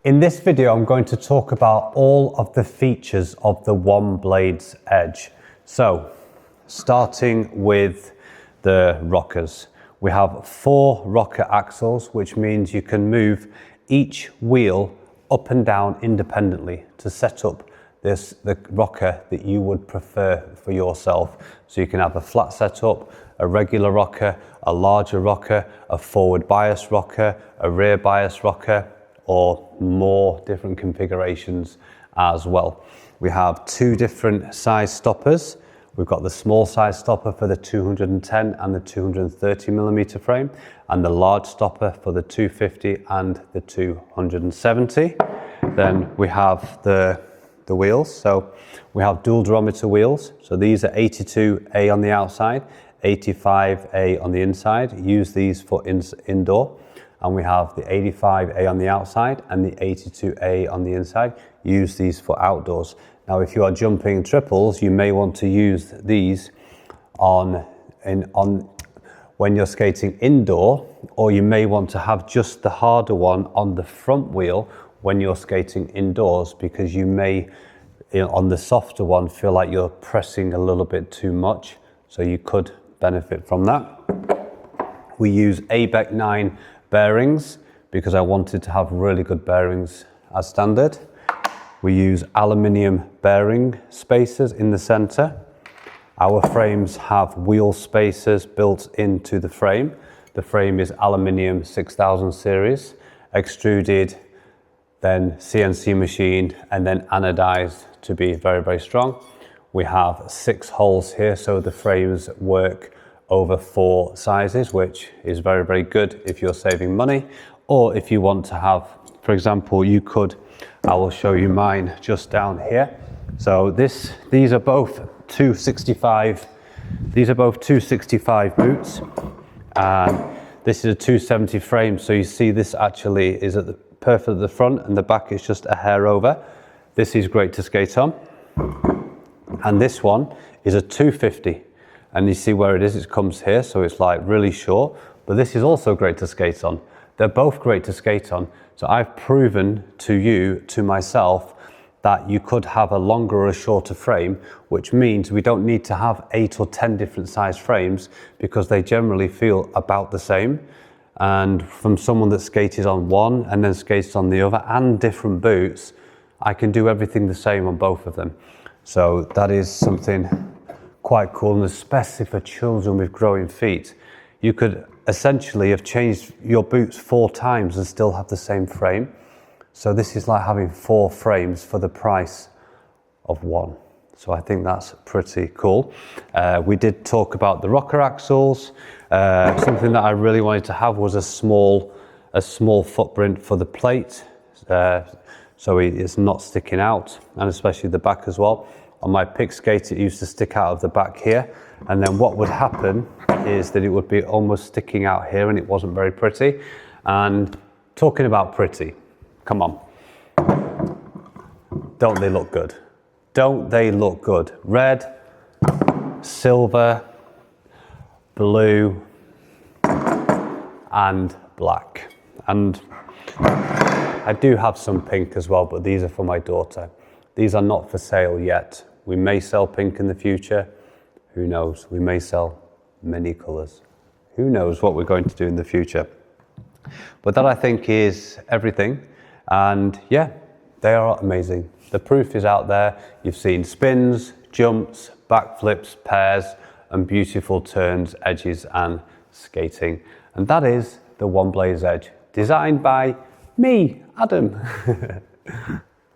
In this video, I'm going to talk about all of the features of the One Blades Edge. So, starting with the rockers. We have 4 rocker axles, which means you can move each wheel up and down independently to set up the rocker that you would prefer for yourself. So you can have a flat setup, a regular rocker, a larger rocker, a forward bias rocker, a rear bias rocker, or more different configurations as well. We have 2 different size stoppers. We've got the small size stopper for the 210 and the 230 millimeter frame, and the large stopper for the 250 and the 270. Then we have the wheels. So we have dual durometer wheels. So these are 82A on the outside, 85A on the inside. Use these for indoor. And we have the 85A on the outside and the 82A on the inside. Use these for outdoors. Now, if you are jumping triples, you may want to use these when you're skating indoor, or you may want to have just the harder one on the front wheel when you're skating indoors, because you may, on the softer one, feel like you're pressing a little bit too much. So you could benefit from that. We use ABEC 9 bearings because I wanted to have really good bearings as standard. We use aluminium bearing spacers in the center. Our frames have wheel spacers built into the frame. The frame is aluminium 6000 series, extruded, then CNC machined, and then anodized to be very, very strong. We have 6 holes here, so the frames work over 4 sizes, which is very, very good if you're saving money, or if you want to have, for example, I will show you mine just down here. So these are both 265. These are both 265 boots, and this is a 270 frame. So you see, this actually is perfect at the front, and the back is just a hair over. This is great to skate on, and this one is a 250. And you see where it is, it comes here, so it's like really short, but this is also great to skate on. They're both great to skate on. So I've proven to myself, that you could have a longer or a shorter frame, which means we don't need to have 8 or 10 different size frames, because they generally feel about the same. And from someone that skated on one and then skated on the other, and different boots, I can do everything the same on both of them. So that is something quite cool, and especially for children with growing feet. You could essentially have changed your boots 4 times and still have the same frame. So this is like having 4 frames for the price of 1. So I think that's pretty cool. We did talk about the rocker axles. Something that I really wanted to have was a small footprint for the plate, so it's not sticking out, and especially the back as well. On my pig skate, it used to stick out of the back here, and then what would happen is that it would be almost sticking out here, and it wasn't very pretty. And talking about pretty, come on, don't they look good? Don't they look good? Red, silver, blue, and black. And I do have some pink as well, but these are for my daughter. These are not for sale yet. We may sell pink in the future. Who knows? We may sell many colors. Who knows what we're going to do in the future? But that, I think, is everything. And yeah, they are amazing. The proof is out there. You've seen spins, jumps, backflips, pairs, and beautiful turns, edges, and skating. And that is the One Blades Edge, designed by me, Adam.